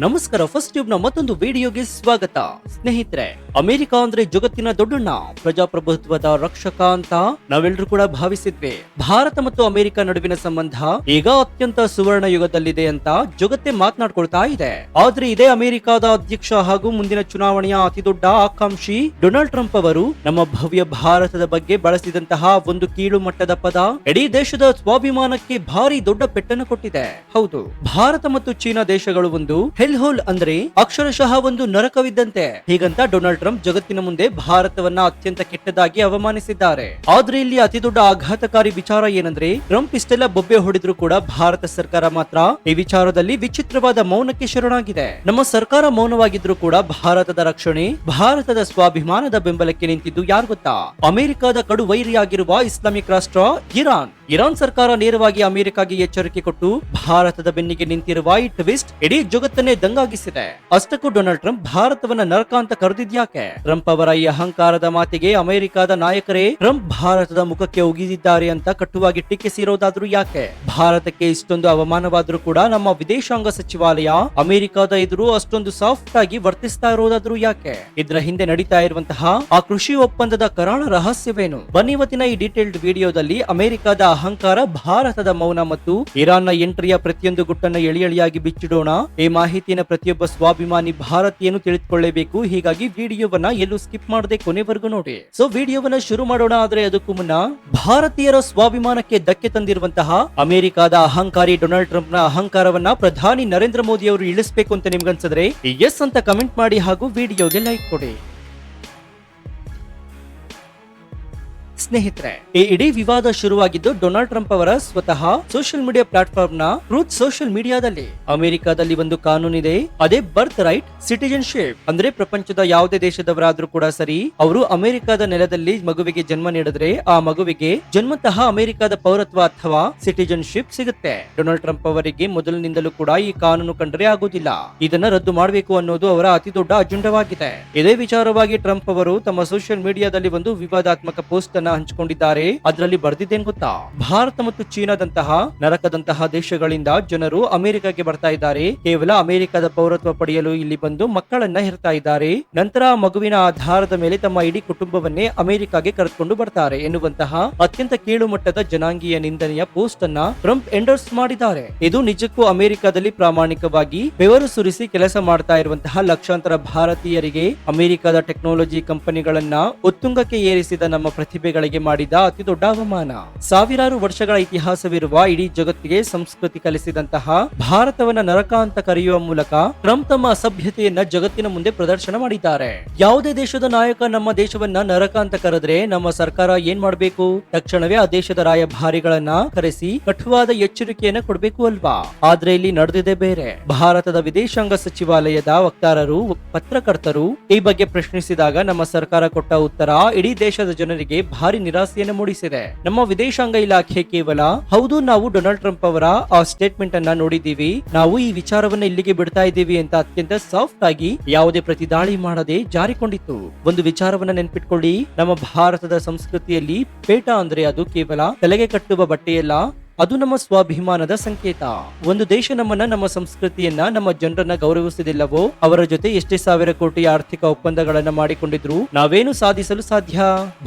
ನಮಸ್ಕಾರ. First tube ನ ಮತ್ತೊಂದು ವಿಡಿಯೋಗೆ ಸ್ವಾಗತ. ಸ್ನೇಹಿತರೆ, ಅಮೆರಿಕ ಅಂದ್ರೆ ಜಗತ್ತಿನ ದೊಡ್ಡಣ್ಣ, ಪ್ರಜಾಪ್ರಭುತ್ವದ ರಕ್ಷಕ ಅಂತ ನಾವೆಲ್ಲರೂ ಕೂಡ ಭಾವಿಸಿದ್ವಿ. ಭಾರತ ಮತ್ತು ಅಮೆರಿಕ ನಡುವಿನ ಸಂಬಂಧ ಈಗ ಅತ್ಯಂತ ಸುವರ್ಣ ಯುಗದಲ್ಲಿದೆ ಅಂತ ಜಗತ್ತೇ ಮಾತನಾಡ್ಕೊಳ್ತಾ ಇದೆ. ಆದ್ರೆ ಇದೇ ಅಮೆರಿಕದ ಅಧ್ಯಕ್ಷ ಹಾಗೂ ಮುಂದಿನ ಚುನಾವಣೆಯ ಅತಿದೊಡ್ಡ ಆಕಾಂಕ್ಷಿ ಡೊನಾಲ್ಡ್ ಟ್ರಂಪ್ ಅವರು ನಮ್ಮ ಭವ್ಯ ಭಾರತದ ಬಗ್ಗೆ ಬಳಸಿದಂತಹ ಒಂದು ಕೀಳು ಮಟ್ಟದ ಪದ ಇಡೀ ದೇಶದ ಸ್ವಾಭಿಮಾನಕ್ಕೆ ಭಾರಿ ದೊಡ್ಡ ಪೆಟ್ಟನ್ನು ಕೊಟ್ಟಿದೆ. ಹೌದು, ಭಾರತ ಮತ್ತು ಚೀನಾ ದೇಶಗಳು ಒಂದು ಹೆಲ್ ಹೋಲ್ ಅಂದ್ರೆ ಅಕ್ಷರಶಃ ಒಂದು ನರಕವಿದ್ದಂತೆ. ಹೀಗಂತ ಡೊನಾಲ್ಡ್ ಟ್ರಂಪ್ ಜಗತ್ತಿನ ಮುಂದೆ ಭಾರತವನ್ನ ಅತ್ಯಂತ ಕೆಟ್ಟದಾಗಿ ಅವಮಾನಿಸಿದ್ದಾರೆ. ಆದ್ರೆ ಇಲ್ಲಿ ಅತಿ ದೊಡ್ಡ ಆಘಾತಕಾರಿ ವಿಚಾರ ಏನಂದ್ರೆ, ಟ್ರಂಪ್ ಇಷ್ಟೆಲ್ಲ ಬೊಬ್ಬೆ ಹೊಡೆದ್ರು ಕೂಡ ಭಾರತ ಸರ್ಕಾರ ಮಾತ್ರ ಈ ವಿಚಾರದಲ್ಲಿ ವಿಚಿತ್ರವಾದ ಮೌನಕ್ಕೆ ಶರಣಾಗಿದೆ. ನಮ್ಮ ಸರ್ಕಾರ ಮೌನವಾಗಿದ್ರು ಕೂಡ ಭಾರತದ ರಕ್ಷಣೆ, ಭಾರತದ ಸ್ವಾಭಿಮಾನದ ಬೆಂಬಲಕ್ಕೆ ನಿಂತಿದ್ದು ಯಾರು ಗೊತ್ತಾ? ಅಮೆರಿಕದ ಕಡು ವೈರಿಯಾಗಿರುವ ಇಸ್ಲಾಮಿಕ್ ರಾಷ್ಟ್ರ ಇರಾನ್ ಸರ್ಕಾರ ನೇರವಾಗಿ ಅಮೆರಿಕಾಗೆ ಎಚ್ಚರಿಕೆ ಕೊಟ್ಟು ಭಾರತದ ಬೆನ್ನಿಗೆ ನಿಂತಿರುವ ಈ ಟ್ವಿಸ್ಟ್ ಇಡೀ ಜಗತ್ತನ್ನೇ ದಂಗಾಗಿಸಿದೆ. ಅಷ್ಟಕ್ಕೂ ಡೊನಾಲ್ಡ್ ಟ್ರಂಪ್ ಭಾರತವನ್ನ ನರಕ ಅಂತ ಕರೆದಿದ್ಯಾಕೆ? ಟ್ರಂಪ್ ಅವರ ಈ ಅಹಂಕಾರದ ಮಾತಿಗೆ ಅಮೆರಿಕದ ನಾಯಕರೇ ಟ್ರಂಪ್ ಭಾರತದ ಮುಖಕ್ಕೆ ಉಗಿದಿದ್ದಾರೆ ಅಂತ ಕಟ್ಟುವಾಗಿ ಟೀಕಿಸಿರೋದಾದ್ರೂ ಯಾಕೆ? ಭಾರತಕ್ಕೆ ಇಷ್ಟೊಂದು ಅವಮಾನವಾದ್ರೂ ಕೂಡ ನಮ್ಮ ವಿದೇಶಾಂಗ ಸಚಿವಾಲಯ ಅಮೆರಿಕದ ಎದುರು ಅಷ್ಟೊಂದು ಸಾಫ್ಟ್ ಆಗಿ ವರ್ತಿಸ್ತಾ ಇರೋದಾದ್ರೂ ಯಾಕೆ? ಇದರ ಹಿಂದೆ ನಡೀತಾ ಇರುವಂತಹ ಆ ಕೃಷಿ ಒಪ್ಪಂದದ ಕರಾಳ ರಹಸ್ಯವೇನು? ಬನ್ನಿ ಇವತ್ತಿನ ಈ ಡೀಟೇಲ್ಡ್ ವಿಡಿಯೋದಲ್ಲಿ ಅಮೆರಿಕದ ಅಹಂಕಾರ, ಭಾರತದ ಮೌನ ಮತ್ತು ಇರಾನ್ನ ಎಂಟ್ರಿಯ ಪ್ರತಿಯೊಂದು ಗುಟ್ಟನ್ನ ಎಳಿಯಾಗಿ ಬಿಚ್ಚಿಡೋಣ. ಈ ಮಾಹಿತಿಯನ್ನು ಪ್ರತಿಯೊಬ್ಬ ಸ್ವಾಭಿಮಾನಿ ಭಾರತೀಯನು ತಿಳಿದುಕೊಳ್ಳಬೇಕು. ಹೀಗಾಗಿ ವಿಡಿಯೋವನ್ನ ಎಲ್ಲೂ ಸ್ಕಿಪ್ ಮಾಡದೆ ಕೊನೆವರೆಗೂ ನೋಡಿ. ಸೊ ವಿಡಿಯೋವನ್ನ ಶುರು ಮಾಡೋಣ. ಆದ್ರೆ ಅದಕ್ಕೂ ಮುನ್ನ, ಭಾರತೀಯರ ಸ್ವಾಭಿಮಾನಕ್ಕೆ ಧಕ್ಕೆ ತಂದಿರುವಂತಹ ಅಮೆರಿಕದ ಅಹಂಕಾರಿ ಡೊನಾಲ್ಡ್ ಟ್ರಂಪ್ ನ ಅಹಂಕಾರವನ್ನ ಪ್ರಧಾನಿ ನರೇಂದ್ರ ಮೋದಿ ಅವರು ಇಳಿಸಬೇಕು ಅಂತ ನಿಮ್ಗನ್ಸಿದ್ರೆ ಎಸ್ ಅಂತ ಕಮೆಂಟ್ ಮಾಡಿ ಹಾಗೂ ವಿಡಿಯೋಗೆ ಲೈಕ್ ಕೊಡಿ. ಸ್ನೇಹಿತರೆ, ಈ ಇಡೀ ವಿವಾದ ಶುರುವಾಗಿದ್ದು ಡೊನಾಲ್ಡ್ ಟ್ರಂಪ್ ಅವರ ಸ್ವತಃ ಸೋಷಿಯಲ್ ಮೀಡಿಯಾ ಪ್ಲಾಟ್ಫಾರ್ಮ್ ನ ಟ್ರೂತ್ ಸೋಷಿಯಲ್ ಮೀಡಿಯಾದಲ್ಲಿ. ಅಮೆರಿಕದಲ್ಲಿ ಒಂದು ಕಾನೂನಿದೆ, ಅದೇ ಬರ್ತ್ ರೈಟ್ ಸಿಟಿಜನ್ಶಿಪ್. ಅಂದ್ರೆ ಪ್ರಪಂಚದ ಯಾವುದೇ ದೇಶದವರಾದ್ರೂ ಕೂಡ ಸರಿ, ಅವರು ಅಮೆರಿಕದ ನೆಲದಲ್ಲಿ ಮಗುವಿಗೆ ಜನ್ಮ ನೀಡಿದ್ರೆ ಆ ಮಗುವಿಗೆ ಜನ್ಮತಃ ಅಮೆರಿಕದ ಪೌರತ್ವ ಅಥವಾ ಸಿಟಿಜನ್ಶಿಪ್ ಸಿಗುತ್ತೆ. ಡೊನಾಲ್ಡ್ ಟ್ರಂಪ್ ಅವರಿಗೆ ಮೊದಲಿನಿಂದಲೂ ಕೂಡ ಈ ಕಾನೂನು ಕಂಡ್ರೆ ಆಗುದಿಲ್ಲ. ಇದನ್ನ ರದ್ದು ಮಾಡಬೇಕು ಅನ್ನೋದು ಅವರ ಅತಿ ದೊಡ್ಡ ಅಜೆಂಡವಾಗಿದೆ. ಇದೇ ವಿಚಾರವಾಗಿ ಟ್ರಂಪ್ ಅವರು ತಮ್ಮ ಸೋಷಿಯಲ್ ಮೀಡಿಯಾದಲ್ಲಿ ಒಂದು ವಿವಾದಾತ್ಮಕ ಪೋಸ್ಟ್ ಅನ್ನ ಹಂಚಿಕೊಂಡಿದ್ದಾರೆ. ಅದರಲ್ಲಿ ಬರ್ದಿದ್ದೇನು ಗೊತ್ತಾ? ಭಾರತ ಮತ್ತು ಚೀನಾದಂತಹ ನರಕದಂತಹ ದೇಶಗಳಿಂದ ಜನರು ಅಮೆರಿಕಕ್ಕೆ ಬರ್ತಾ ಇದ್ದಾರೆ. ಕೇವಲ ಅಮೆರಿಕದ ಪೌರತ್ವ ಪಡೆಯಲು ಇಲ್ಲಿ ಬಂದು ಮಕ್ಕಳನ್ನ ಹೆರ್ತಾ ಇದ್ದಾರೆ. ನಂತರ ಆ ಮಗುವಿನ ಆಧಾರದ ಮೇಲೆ ತಮ್ಮ ಇಡೀ ಕುಟುಂಬವನ್ನೇ ಅಮೆರಿಕಾಗೆ ಕರೆದುಕೊಂಡು ಬರ್ತಾರೆ ಎನ್ನುವಂತಹ ಅತ್ಯಂತ ಕೀಳು ಮಟ್ಟದ ಜನಾಂಗೀಯ ನಿಂದನೆಯ ಪೋಸ್ಟ್ ಅನ್ನ ಟ್ರಂಪ್ ಎಂಡೋರ್ಸ್ ಮಾಡಿದ್ದಾರೆ. ಇದು ನಿಜಕ್ಕೂ ಅಮೆರಿಕದಲ್ಲಿ ಪ್ರಾಮಾಣಿಕವಾಗಿ ಬೆವರು ಸುರಿಸಿ ಕೆಲಸ ಮಾಡ್ತಾ ಇರುವಂತಹ ಲಕ್ಷಾಂತರ ಭಾರತೀಯರಿಗೆ ಅಮೆರಿಕದ ಟೆಕ್ನಾಲಜಿ ಕಂಪನಿಗಳನ್ನ ಉತ್ತುಂಗಕ್ಕೆ ಏರಿಸಿದ ನಮ್ಮ ಪ್ರತಿಭೆಗಳಿಗೆ ಮಾಡಿದ ಅತಿ ದೊಡ್ಡ ಅವಮಾನ. ಸಾವಿರಾರು ವರ್ಷಗಳ ಇತಿಹಾಸವಿರುವ ಇಡೀ ಜಗತ್ತಿಗೆ ಸಂಸ್ಕೃತಿ ಕಲಿಸಿದಂತಹ ಭಾರತವನ್ನ ನರಕ ಅಂತ ಕರೆಯುವ ಮೂಲಕ ಟ್ರಂಪ್ ತಮ್ಮ ಅಸಭ್ಯತೆಯನ್ನ ಜಗತ್ತಿನ ಮುಂದೆ ಪ್ರದರ್ಶನ ಮಾಡಿದ್ದಾರೆ. ಯಾವುದೇ ದೇಶದ ನಾಯಕ ನಮ್ಮ ದೇಶವನ್ನ ನರಕ ಅಂತ ಕರೆದ್ರೆ ನಮ್ಮ ಸರ್ಕಾರ ಏನ್ ಮಾಡಬೇಕು? ತಕ್ಷಣವೇ ಆ ದೇಶದ ರಾಯಭಾರಿಗಳನ್ನ ಕರೆಸಿ ಕಠುವಾದ ಎಚ್ಚರಿಕೆಯನ್ನ ಕೊಡಬೇಕು ಅಲ್ವಾ? ಆದ್ರೆ ಇಲ್ಲಿ ನಡೆದಿದೆ ಬೇರೆ. ಭಾರತದ ವಿದೇಶಾಂಗ ಸಚಿವಾಲಯದ ವಕ್ತಾರರು, ಪತ್ರಕರ್ತರು ಈ ಬಗ್ಗೆ ಪ್ರಶ್ನಿಸಿದಾಗ ನಮ್ಮ ಸರ್ಕಾರ ಕೊಟ್ಟ ಉತ್ತರ ಇಡೀ ದೇಶದ ಜನರಿಗೆ ಭಾರಿ ನಿರಾಸೆಯನ್ನು ಮೂಡಿಸಿದೆ. ನಮ್ಮ ವಿದೇಶಾಂಗ ಇಲಾಖೆ ಕೇವಲ ಹೌದು, ನಾವು ಡೊನಾಲ್ಡ್ ಟ್ರಂಪ್ ಅವರ ಆ ಸ್ಟೇಟ್ಮೆಂಟ್ ಅನ್ನ ನೋಡಿದೀವಿ, ನಾವು ಈ ವಿಚಾರವನ್ನ ಇಲ್ಲಿಗೆ ಬಿಡ್ತಾ ಇದ್ದೀವಿ ಅಂತ ಅತ್ಯಂತ ಸಾಫ್ಟ್ ಆಗಿ ಯಾವುದೇ ಪ್ರತಿದಾಳಿ ಮಾಡದೆ ಜಾರಿಕೊಂಡಿತ್ತು. ಒಂದು ವಿಚಾರವನ್ನ ನೆನ್ಪಿಟ್ಕೊಳ್ಳಿ, ನಮ್ಮ ಭಾರತದ ಸಂಸ್ಕೃತಿಯಲ್ಲಿ ಪೇಟ ಅಂದ್ರೆ ಅದು ಕೇವಲ ತಲೆಗೆ ಕಟ್ಟುವ ಬಟ್ಟೆಯಲ್ಲ, ಅದು ನಮ್ಮ ಸ್ವಾಭಿಮಾನದ ಸಂಕೇತ. ಒಂದು ದೇಶ ನಮ್ಮನ್ನ, ನಮ್ಮ ಸಂಸ್ಕೃತಿಯನ್ನ, ನಮ್ಮ ಜನರನ್ನ ಗೌರವಿಸುವುದಿಲ್ಲವೋ ಅವರ ಜೊತೆ ಎಷ್ಟೇ ಸಾವಿರ ಕೋಟಿ ಆರ್ಥಿಕ ಒಪ್ಪಂದಗಳನ್ನ ಮಾಡಿಕೊಂಡಿದ್ರು ನಾವೇನು ಸಾಧಿಸಲು ಸಾಧ್ಯ?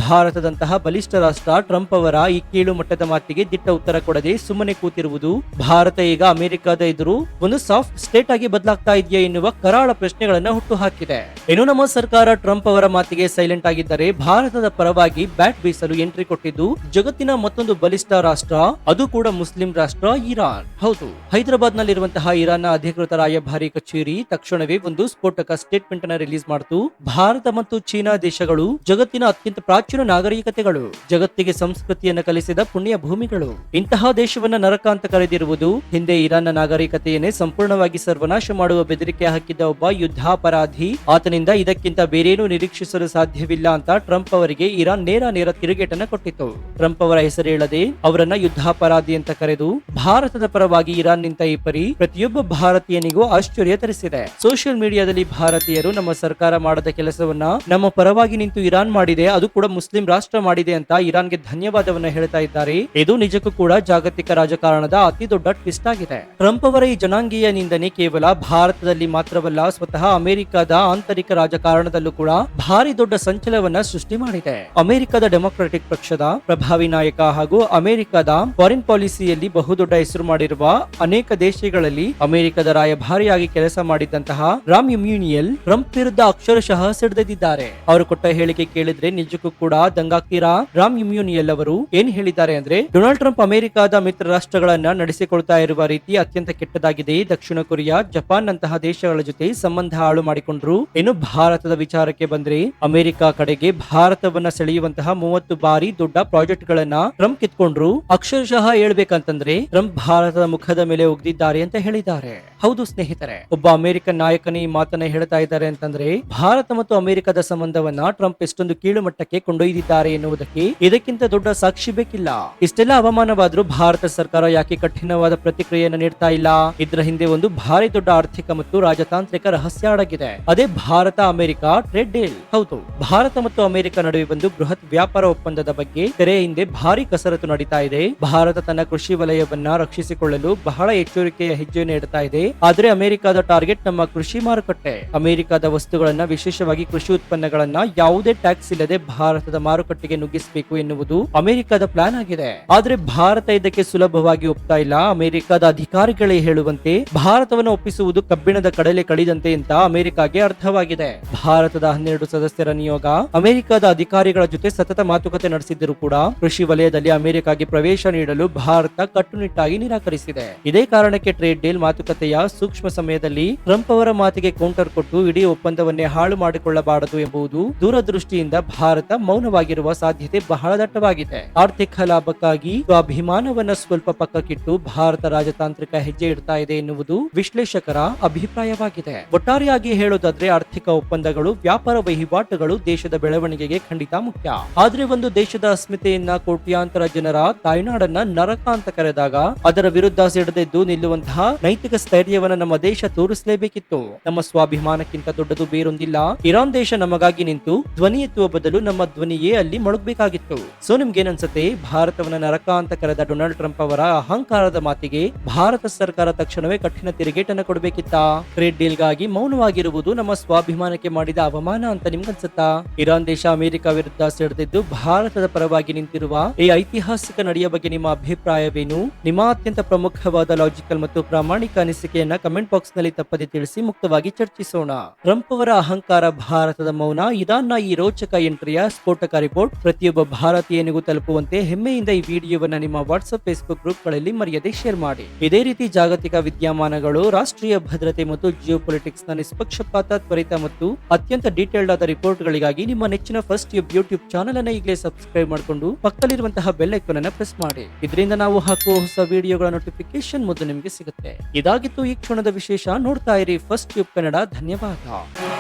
ಭಾರತದಂತಹ ಬಲಿಷ್ಠ ರಾಷ್ಟ್ರ ಟ್ರಂಪ್ ಅವರ ಈ ಕೀಳು ಮಟ್ಟದ ಮಾತಿಗೆ ದಿಟ್ಟ ಉತ್ತರ ಕೊಡದೆ ಸುಮ್ಮನೆ ಕೂತಿರುವುದು ಭಾರತ ಈಗ ಅಮೆರಿಕದ ಎದುರು ಒಂದು ಸಾಫ್ಟ್ ಸ್ಟೇಟ್ ಆಗಿ ಬದಲಾಗ್ತಾ ಇದೆಯಾ ಎನ್ನುವ ಕರಾಳ ಪ್ರಶ್ನೆಗಳನ್ನ ಹುಟ್ಟು ಹಾಕಿದೆ. ಇನ್ನು ನಮ್ಮ ಸರ್ಕಾರ ಟ್ರಂಪ್ ಅವರ ಮಾತಿಗೆ ಸೈಲೆಂಟ್ ಆಗಿದ್ದರೆ ಭಾರತದ ಪರವಾಗಿ ಬ್ಯಾಟ್ ಬೀಸಲು ಎಂಟ್ರಿ ಕೊಟ್ಟಿದ್ದು ಜಗತ್ತಿನ ಮತ್ತೊಂದು ಬಲಿಷ್ಠ ರಾಷ್ಟ್ರ, ಅದು ಕೂಡ ಮುಸ್ಲಿಂ ರಾಷ್ಟ್ರ ಇರಾನ್. ಹೌದು, ಹೈದರಾಬಾದ್ ನಲ್ಲಿರುವಂತಹ ಇರಾನ್ನ ಅಧಿಕೃತ ರಾಯಭಾರಿ ಕಚೇರಿ ತಕ್ಷಣವೇ ಒಂದು ಸ್ಫೋಟಕ ಸ್ಟೇಟ್ಮೆಂಟ್ ಅನ್ನು ರಿಲೀಸ್ ಮಾಡಿತು. ಭಾರತ ಮತ್ತು ಚೀನಾ ದೇಶಗಳು ಜಗತ್ತಿನ ಅತ್ಯಂತ ಪ್ರಾಚೀನ ನಾಗರಿಕತೆಗಳು, ಜಗತ್ತಿಗೆ ಸಂಸ್ಕೃತಿಯನ್ನು ಕಲಿಸಿದ ಪುಣ್ಯ ಭೂಮಿಗಳು. ಇಂತಹ ದೇಶವನ್ನ ನರಕ ಅಂತ ಕರೆದಿರುವುದು ಹಿಂದೆ ಇರಾನ್ನ ನಾಗರಿಕತೆಯನ್ನೇ ಸಂಪೂರ್ಣವಾಗಿ ಸರ್ವನಾಶ ಮಾಡುವ ಬೆದರಿಕೆ ಹಾಕಿದ್ದ ಒಬ್ಬ ಯುದ್ಧಾಪರಾಧಿ. ಆತನಿಂದ ಇದಕ್ಕಿಂತ ಬೇರೇನೂ ನಿರೀಕ್ಷಿಸಲು ಸಾಧ್ಯವಿಲ್ಲ ಅಂತ ಟ್ರಂಪ್ ಅವರಿಗೆ ಇರಾನ್ ನೇರ ತಿರುಗೇಟನ್ನ ಕೊಟ್ಟಿತ್ತು. ಟ್ರಂಪ್ ಅವರ ಹೆಸರು ಹೇಳದೆ ಅವರನ್ನ ಯುದ್ಧಾಪರಾಧಿ ಆತಂಕವಾದಿ ಅಂತ ಕರೆದು ಭಾರತದ ಪರವಾಗಿ ಇರಾನ್ ನಿಂತ ಈ ಪರಿ ಪ್ರತಿಯೊಬ್ಬ ಭಾರತೀಯನಿಗೂ ಆಶ್ಚರ್ಯ ತರಿಸಿದೆ. ಸೋಷಿಯಲ್ ಮೀಡಿಯಾದಲ್ಲಿ ಭಾರತೀಯರು ನಮ್ಮ ಸರ್ಕಾರ ಮಾಡದ ಕೆಲಸವನ್ನ ನಮ್ಮ ಪರವಾಗಿ ನಿಂತು ಇರಾನ್ ಮಾಡಿದೆ, ಅದು ಕೂಡ ಮುಸ್ಲಿಂ ರಾಷ್ಟ್ರ ಮಾಡಿದೆ ಅಂತ ಇರಾನ್ಗೆ ಧನ್ಯವಾದವನ್ನ ಹೇಳ್ತಾ ಇದ್ದಾರೆ. ಇದು ನಿಜಕ್ಕೂ ಕೂಡ ಜಾಗತಿಕ ರಾಜಕಾರಣದ ಅತಿ ದೊಡ್ಡ ಟ್ವಿಸ್ಟ್ ಆಗಿದೆ. ಟ್ರಂಪ್ ಅವರ ಈ ಜನಾಂಗೀಯ ನಿಂದನೆ ಕೇವಲ ಭಾರತದಲ್ಲಿ ಮಾತ್ರವಲ್ಲ, ಸ್ವತಃ ಅಮೆರಿಕದ ಆಂತರಿಕ ರಾಜಕಾರಣದಲ್ಲೂ ಕೂಡ ಭಾರಿ ದೊಡ್ಡ ಸಂಚಲನವನ್ನ ಸೃಷ್ಟಿ ಮಾಡಿದೆ. ಅಮೆರಿಕದ ಡೆಮೊಕ್ರಾಟಿಕ್ ಪಕ್ಷದ ಪ್ರಭಾವಿ ನಾಯಕ ಹಾಗೂ ಅಮೆರಿಕದ ಫಾರಿನ್ ಪಾಲಿಸಿಯಲ್ಲಿ ಬಹುದೊಡ್ಡ ಹೆಸರು ಮಾಡಿರುವ ಅನೇಕ ದೇಶಗಳಲ್ಲಿ ಅಮೆರಿಕದ ರಾಯಭಾರಿಯಾಗಿ ಕೆಲಸ ಮಾಡಿದಂತಹ ರಾಮ್ ಇಮ್ಯಾನ್ಯುಯಲ್ ಟ್ರಂಪ್ ವಿರುದ್ಧ ಅಕ್ಷರಶಃ ಸಿಡಿದಿದ್ದಾರೆ. ಅವರು ಕೊಟ್ಟ ಹೇಳಿಕೆ ಕೇಳಿದ್ರೆ ನಿಜಕ್ಕೂ ಕೂಡ ದಂಗಾಗ್ತೀರಾ. ರಾಮ್ ಇಮ್ಯಾನ್ಯುಯಲ್ ಅವರು ಏನ್ ಹೇಳಿದ್ದಾರೆ ಅಂದ್ರೆ, ಡೊನಾಲ್ಡ್ ಟ್ರಂಪ್ ಅಮೆರಿಕದ ಮಿತ್ರ ರಾಷ್ಟ್ರಗಳನ್ನ ನಡೆಸಿಕೊಳ್ತಾ ಇರುವ ರೀತಿ ಅತ್ಯಂತ ಕೆಟ್ಟದಾಗಿದೆ. ದಕ್ಷಿಣ ಕೊರಿಯಾ, ಜಪಾನ್ ನಂತಹ ದೇಶಗಳ ಜೊತೆ ಸಂಬಂಧ ಹಾಳು ಮಾಡಿಕೊಂಡ್ರು. ಇನ್ನು ಭಾರತದ ವಿಚಾರಕ್ಕೆ ಬಂದ್ರೆ ಅಮೆರಿಕ ಕಡೆಗೆ ಭಾರತವನ್ನ ಸೆಳೆಯುವಂತಹ 30 ಬಾರಿ ದೊಡ್ಡ ಪ್ರಾಜೆಕ್ಟ್ ಗಳನ್ನ ಟ್ರಂಪ್ ಕಿತ್ಕೊಂಡ್ರು. ಅಕ್ಷರಶಃ ಹೇಳ್ಬೇಕಂತಂದ್ರೆ ಟ್ರಂಪ್ ಭಾರತದ ಮುಖದ ಮೇಲೆ ಒಗ್ದಿದ್ದಾರೆ ಅಂತ ಹೇಳಿದ್ದಾರೆ. ಹೌದು ಸ್ನೇಹಿತರೆ, ಒಬ್ಬ ಅಮೆರಿಕನ್ ನಾಯಕನೇ ಈ ಮಾತನ್ನ ಹೇಳ್ತಾ ಇದ್ದಾರೆ ಅಂತಂದ್ರೆ ಭಾರತ ಮತ್ತು ಅಮೆರಿಕದ ಸಂಬಂಧವನ್ನ ಟ್ರಂಪ್ ಎಷ್ಟೊಂದು ಕೀಳು ಮಟ್ಟಕ್ಕೆ ಕೊಂಡೊಯ್ದಿದ್ದಾರೆ ಎನ್ನುವುದಕ್ಕೆ ಇದಕ್ಕಿಂತ ದೊಡ್ಡ ಸಾಕ್ಷಿ ಬೇಕಿಲ್ಲ. ಇಷ್ಟೆಲ್ಲ ಅವಮಾನವಾದ್ರೂ ಭಾರತ ಸರ್ಕಾರ ಯಾಕೆ ಕಠಿಣವಾದ ಪ್ರತಿಕ್ರಿಯೆಯನ್ನು ನೀಡ್ತಾ ಇಲ್ಲ? ಇದರ ಹಿಂದೆ ಒಂದು ಭಾರಿ ದೊಡ್ಡ ಆರ್ಥಿಕ ಮತ್ತು ರಾಜತಾಂತ್ರಿಕ ರಹಸ್ಯ ಅಡಗಿದೆ. ಅದೇ ಭಾರತ ಅಮೆರಿಕ ಟ್ರೇಡ್ ಡೀಲ್. ಹೌದು, ಭಾರತ ಮತ್ತು ಅಮೆರಿಕ ನಡುವೆ ಒಂದು ಬೃಹತ್ ವ್ಯಾಪಾರ ಒಪ್ಪಂದದ ಬಗ್ಗೆ ತೆರೆಯ ಹಿಂದೆ ಭಾರಿ ಕಸರತ್ತು ನಡೀತಾ ಇದೆ. ಭಾರತ ತನ್ನ ಕೃಷಿ ವಲಯವನ್ನ ರಕ್ಷಿಸಿಕೊಳ್ಳಲು ಬಹಳ ಎಚ್ಚರಿಕೆಯ ಹೆಜ್ಜೆಯನ್ನು ಇಡ್ತಾ ಇದೆ. ಆದ್ರೆ ಅಮೆರಿಕದ ಟಾರ್ಗೆಟ್ ನಮ್ಮ ಕೃಷಿ ಮಾರುಕಟ್ಟೆ. ಅಮೆರಿಕದ ವಸ್ತುಗಳನ್ನ, ವಿಶೇಷವಾಗಿ ಕೃಷಿ ಉತ್ಪನ್ನಗಳನ್ನ ಯಾವುದೇ ಟ್ಯಾಕ್ಸ್ ಇಲ್ಲದೆ ಭಾರತದ ಮಾರುಕಟ್ಟೆಗೆ ನುಗ್ಗಿಸಬೇಕು ಎನ್ನುವುದು ಅಮೆರಿಕದ ಪ್ಲಾನ್ ಆಗಿದೆ. ಆದ್ರೆ ಭಾರತ ಇದಕ್ಕೆ ಸುಲಭವಾಗಿ ಒಪ್ತಾ ಇಲ್ಲ. ಅಮೆರಿಕದ ಅಧಿಕಾರಿಗಳೇ ಹೇಳುವಂತೆ ಭಾರತವನ್ನು ಒಪ್ಪಿಸುವುದು ಕಬ್ಬಿಣದ ಕಡಲೆ ಕಡಿದಂತೆ ಅಂತ ಅಮೆರಿಕಾಗೆ ಅರ್ಥವಾಗಿದೆ. ಭಾರತದ 12 ಸದಸ್ಯರ ನಿಯೋಗ ಅಮೆರಿಕದ ಅಧಿಕಾರಿಗಳ ಜೊತೆ ಸತತ ಮಾತುಕತೆ ನಡೆಸಿದ್ದರೂ ಕೂಡ ಕೃಷಿ ವಲಯದಲ್ಲಿ ಅಮೆರಿಕಾಗೆ ಪ್ರವೇಶ ನೀಡಲು ಭಾರತ ಕಟ್ಟುನಿಟ್ಟಾಗಿ ನಿರಾಕರಿಸಿದೆ. ಇದೇ ಕಾರಣಕ್ಕೆ ಟ್ರೇಡ್ ಡೀಲ್ ಮಾತುಕತೆಯ ಸೂಕ್ಷ್ಮ ಸಮಯದಲ್ಲಿ ಟ್ರಂಪ್ ಅವರ ಮಾತಿಗೆ ಕೌಂಟರ್ ಕೊಟ್ಟು ಇಡೀ ಒಪ್ಪಂದವನ್ನೇ ಹಾಳು ಮಾಡಿಕೊಳ್ಳಬಾರದು ಎಂಬುದು ದೂರದೃಷ್ಟಿಯಿಂದ ಭಾರತ ಮೌನವಾಗಿರುವ ಸಾಧ್ಯತೆ ಬಹಳ ದಟ್ಟವಾಗಿದೆ. ಆರ್ಥಿಕ ಲಾಭಕ್ಕಾಗಿ ಸ್ವಾಭಿಮಾನವನ್ನ ಸ್ವಲ್ಪ ಪಕ್ಕಕ್ಕಿಟ್ಟು ಭಾರತ ರಾಜತಾಂತ್ರಿಕ ಹೆಜ್ಜೆ ಇಡ್ತಾ ಇದೆ ಎನ್ನುವುದು ವಿಶ್ಲೇಷಕರ ಅಭಿಪ್ರಾಯವಾಗಿದೆ. ಒಟ್ಟಾರೆಯಾಗಿ ಹೇಳೋದಾದ್ರೆ ಆರ್ಥಿಕ ಒಪ್ಪಂದಗಳು, ವ್ಯಾಪಾರ ವಹಿವಾಟುಗಳು ದೇಶದ ಬೆಳವಣಿಗೆಗೆ ಖಂಡಿತ ಮುಖ್ಯ. ಆದ್ರೆ ಒಂದು ದೇಶದ ಅಸ್ಮಿತೆಯನ್ನ, ಕೋಟ್ಯಾಂತರ ಜನರ ತಾಯ್ನಾಡನ್ನ ನರಕ ಅಂತ ಕರೆದಾಗ ಅದರ ವಿರುದ್ಧ ಸಿಡಿದೆದ್ದು ನಿಲ್ಲುವಂತಹ ನೈತಿಕ ಸ್ಥೈರ್ಯವನ್ನ ನಮ್ಮ ದೇಶ ತೋರಿಸಲೇಬೇಕಿತ್ತು. ನಮ್ಮ ಸ್ವಾಭಿಮಾನಕ್ಕಿಂತ ದೊಡ್ಡದು ಬೇರೊಂದಿಲ್ಲ. ಇರಾನ್ ದೇಶ ನಮಗಾಗಿ ನಿಂತು ಧ್ವನಿ ಎತ್ತುವ ಬದಲು ನಮ್ಮ ಧ್ವನಿಯೇ ಅಲ್ಲಿ ಮೊಳಗಬೇಕಾಗಿತ್ತು. ಸೊ ನಿಮ್ಗೇನನ್ಸುತ್ತೆ? ಭಾರತವನ್ನ ನರಕ ಅಂತ ಕರೆದ ಡೊನಾಲ್ಡ್ ಟ್ರಂಪ್ ಅವರ ಅಹಂಕಾರದ ಮಾತಿಗೆ ಭಾರತ ಸರ್ಕಾರ ತಕ್ಷಣವೇ ಕಠಿಣ ತಿರುಗೇಟನ್ನು ಕೊಡಬೇಕಿತ್ತಾ? ಟ್ರೇಡ್ ಡೀಲ್ ಗಾಗಿ ಮೌನವಾಗಿರುವುದು ನಮ್ಮ ಸ್ವಾಭಿಮಾನಕ್ಕೆ ಮಾಡಿದ ಅವಮಾನ ಅಂತ ನಿಮ್ಗನ್ಸುತ್ತಾ? ಇರಾನ್ ದೇಶ ಅಮೆರಿಕ ವಿರುದ್ಧ ಸಿಡಿದಿದ್ದು ಭಾರತದ ಪರವಾಗಿ ನಿಂತಿರುವ ಈ ಐತಿಹಾಸಿಕ ನಡೆಯ ಬಗ್ಗೆ ನಿಮ್ಮ ಅಭಿಪ್ರಾಯವೇನು? ನಿಮ್ಮ ಅತ್ಯಂತ ಪ್ರಮುಖವಾದ ಲಾಜಿಕಲ್ ಮತ್ತು ಪ್ರಾಮಾಣಿಕ ಅನಿಸಿಕೆಯನ್ನ ಕಮೆಂಟ್ ಬಾಕ್ಸ್ ನಲ್ಲಿ ತಪ್ಪದೆ ತಿಳಿಸಿ ಮುಕ್ತವಾಗಿ ಚರ್ಚಿಸೋಣ. ಟ್ರಂಪ್ ಅವರ ಅಹಂಕಾರ, ಭಾರತದ ಮೌನ, ಇರಾನ್ನ ಈ ರೋಚಕ ಎಂಟ್ರಿಯ ಸ್ಫೋಟಕ ರಿಪೋರ್ಟ್ ಪ್ರತಿಯೊಬ್ಬ ಭಾರತೀಯನಿಗೂ ತಲುಪುವಂತೆ ಹೆಮ್ಮೆಯಿಂದ ಈ ವಿಡಿಯೋವನ್ನ ನಿಮ್ಮ ವಾಟ್ಸ್ಆಪ್, ಫೇಸ್ಬುಕ್ ಗ್ರೂಪ್ ಗಳಲ್ಲಿ ಮರೆಯದೆ ಶೇರ್ ಮಾಡಿ. ಇದೇ ರೀತಿ ಜಾಗತಿಕ ವಿದ್ಯಮಾನಗಳು, ರಾಷ್ಟ್ರೀಯ ಭದ್ರತೆ ಮತ್ತು ಜಿಯೋ ಪೊಲಿಟಿಕ್ಸ್ ನ ನಿಷ್ಪಕ್ಷಪಾತ, ತ್ವರಿತ ಮತ್ತು ಅತ್ಯಂತ ಡೀಟೇಲ್ಡ್ ಆದ ರಿಪೋರ್ಟ್ ಗಳಿಗಾಗಿ ನಿಮ್ಮ ನೆಚ್ಚಿನ ಫಸ್ಟ್ ಯೂಟ್ಯೂಬ್ ಚಾನೆಲ್ ಅನ್ನ ಈಗಲೇ ಸಬ್ಸ್ಕ್ರೈಬ್ ಮಾಡಿಕೊಂಡು ಪಕ್ಕದಲ್ಲಿರುವಂತಹ ಬೆಲ್ ಐಕಾನ್ ಅನ್ನ ಪ್ರೆಸ್ ಮಾಡಿ. ಇದರಿಂದ ನಾವು ಹಾಕುವ ಹೊಸ ವಿಡಿಯೋಗಳ ನೋಟಿಫಿಕೇಶನ್ ಮೊದಲು ನಿಮಗೆ ಸಿಗುತ್ತೆ. ಇದಾಗಿತ್ತು ಈ ಕ್ಷಣದ ವಿಶೇಷ. ನೋಡ್ತಾ ಇರಿ ಫಸ್ಟ್ ಟ್ಯೂಬ್ ಕನ್ನಡ. ಧನ್ಯವಾದ.